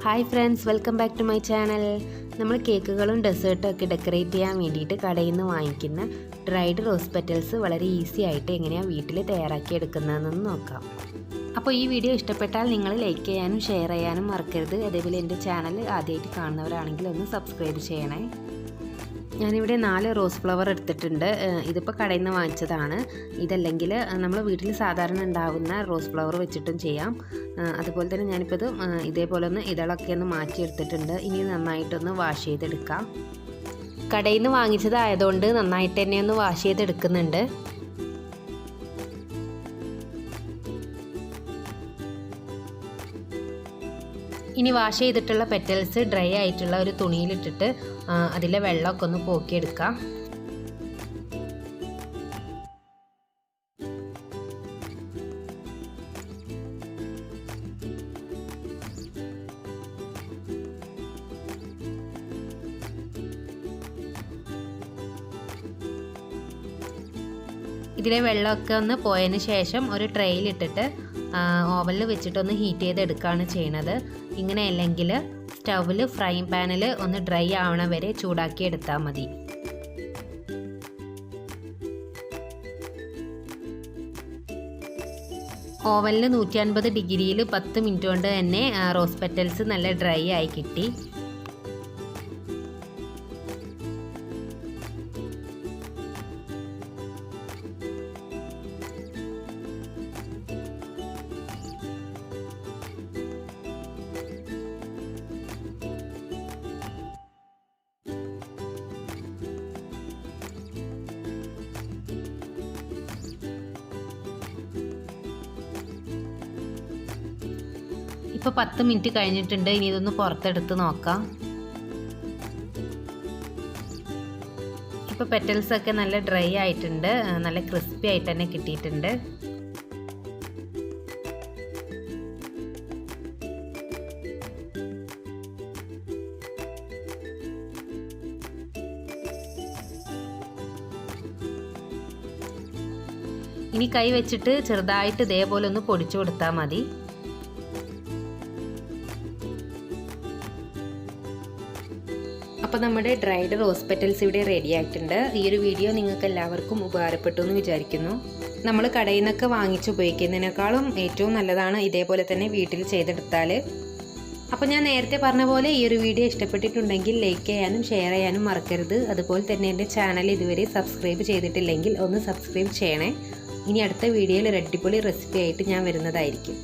Hi friends, welcome back to my channel. നമ്മൾ കേക്കുകളും ഡെസേർട്ടും ഒക്കെ ഡെക്കറേറ്റ് ചെയ്യാൻ വേണ്ടിയിട്ട് കടയിൽ നിന്ന് വാങ്ങിക്കുന്ന ഡ്രൈഡ് റോസ് പെറ്റൽസ് വളരെ ഈസി ആയിട്ട് എങ്ങനെയാണ് വീട്ടിൽ തയ്യാറാക്കി എടുക്കുന്നതെന്ന് നോക്കാം. അപ്പോൾ ഈ വീഡിയോ ഇഷ്ടപ്പെട്ടാൽ നിങ്ങൾ ലൈക്ക് ചെയ്യാനും ഷെയർ ചെയ്യാനും മറക്കരുത്. അതേപോലെ എൻ്റെ ചാനൽ ആദ്യമായിട്ട് കാണുന്നവരാണെങ്കിൽ ഒന്ന് സബ്സ്ക്രൈബ് ചെയ്യണേ. ഞാനിവിടെ 4 റോസ് ഫ്ലവർ എടുത്തിട്ടുണ്ട്. ഇതിപ്പോൾ കടയിൽ നിന്ന് വാങ്ങിച്ചതാണ്. ഇതല്ലെങ്കിൽ നമ്മൾ വീട്ടിൽ സാധാരണ ഉണ്ടാകുന്ന റോസ് ഫ്ലവർ വെച്ചിട്ടും ചെയ്യാം. അതുപോലെ തന്നെ ഞാനിപ്പോൾ ഇതേപോലെ ഒന്ന് ഇതളൊക്കെ ഒന്ന് മാറ്റിയെടുത്തിട്ടുണ്ട്. ഇനി നന്നായിട്ടൊന്ന് വാഷ് ചെയ്തെടുക്കാം. കടയിൽ നിന്ന് വാങ്ങിച്ചതായതുകൊണ്ട് നന്നായിട്ട് തന്നെ ഒന്ന് വാഷ് ചെയ്തെടുക്കുന്നുണ്ട്. ഇനി വാഷ് ചെയ്തിട്ടുള്ള പെറ്റൽസ് ഡ്രൈ ആയിട്ടുള്ള ഒരു തുണിയിലിട്ടിട്ട് അതിലെ വെള്ളമൊക്കെ ഒന്ന് പോക്കിയെടുക്കാം. ഇതിലെ വെള്ളമൊക്കെ ഒന്ന് പോയതിന് ശേഷം ഒരു ട്രെയിലിട്ടിട്ട് ഓവനിൽ വെച്ചിട്ടൊന്ന് ഹീറ്റ് ചെയ്തെടുക്കുകയാണ് ചെയ്യണത്. ഇങ്ങനെ അല്ലെങ്കിൽ സ്റ്റൗവിൽ ഫ്രൈയിങ് പാനിൽ ഒന്ന് ഡ്രൈ ആവണ വരെ ചൂടാക്കി എടുത്താൽ മതി. ഓവനിൽ 150 ഡിഗ്രിയിൽ 10 മിനിറ്റ് കൊണ്ട് തന്നെ റോസ് പെറ്റൽസ് നല്ല ഡ്രൈ ആയി കിട്ടി. ഇപ്പോൾ 10 മിനിറ്റ് കഴിഞ്ഞിട്ടുണ്ട്. ഇനി ഇതൊന്ന് പുറത്തെടുത്ത് നോക്കാം. ഇപ്പോൾ പെറ്റൽസൊക്കെ നല്ല ഡ്രൈ ആയിട്ടുണ്ട്. നല്ല ക്രിസ്പി ആയിട്ട് തന്നെ കിട്ടിയിട്ടുണ്ട്. ഇനി കൈ വെച്ചിട്ട് ചെറുതായിട്ട് ഇതേപോലെ ഒന്ന് പൊടിച്ചു കൊടുത്താൽ മതി. അപ്പോൾ നമ്മുടെ ഡ്രൈഡ് റോസ് പെറ്റൽസ് ഇവിടെ റെഡി ആയിട്ടുണ്ട്. ഈ ഒരു വീഡിയോ നിങ്ങൾക്ക് എല്ലാവർക്കും ഉപകാരപ്പെട്ടു എന്ന് വിചാരിക്കുന്നു. നമ്മൾ കടയിൽ നിന്നൊക്കെ വാങ്ങിച്ച് ഉപയോഗിക്കുന്നതിനേക്കാളും ഏറ്റവും നല്ലതാണ് ഇതേപോലെ തന്നെ വീട്ടിൽ ചെയ്തെടുത്താൽ. അപ്പോൾ ഞാൻ നേരത്തെ പറഞ്ഞ പോലെ ഈ ഒരു വീഡിയോ ഇഷ്ടപ്പെട്ടിട്ടുണ്ടെങ്കിൽ ലൈക്ക് ചെയ്യാനും ഷെയർ ചെയ്യാനും മറക്കരുത്. അതുപോലെ തന്നെ എൻ്റെ ചാനൽ ഇതുവരെ സബ്സ്ക്രൈബ് ചെയ്തിട്ടില്ലെങ്കിൽ ഒന്ന് സബ്സ്ക്രൈബ് ചെയ്യണേ. ഇനി അടുത്ത വീഡിയോയിൽ ഒരു അടിപൊളി റെസിപ്പി ആയിട്ട് ഞാൻ വരുന്നതായിരിക്കും.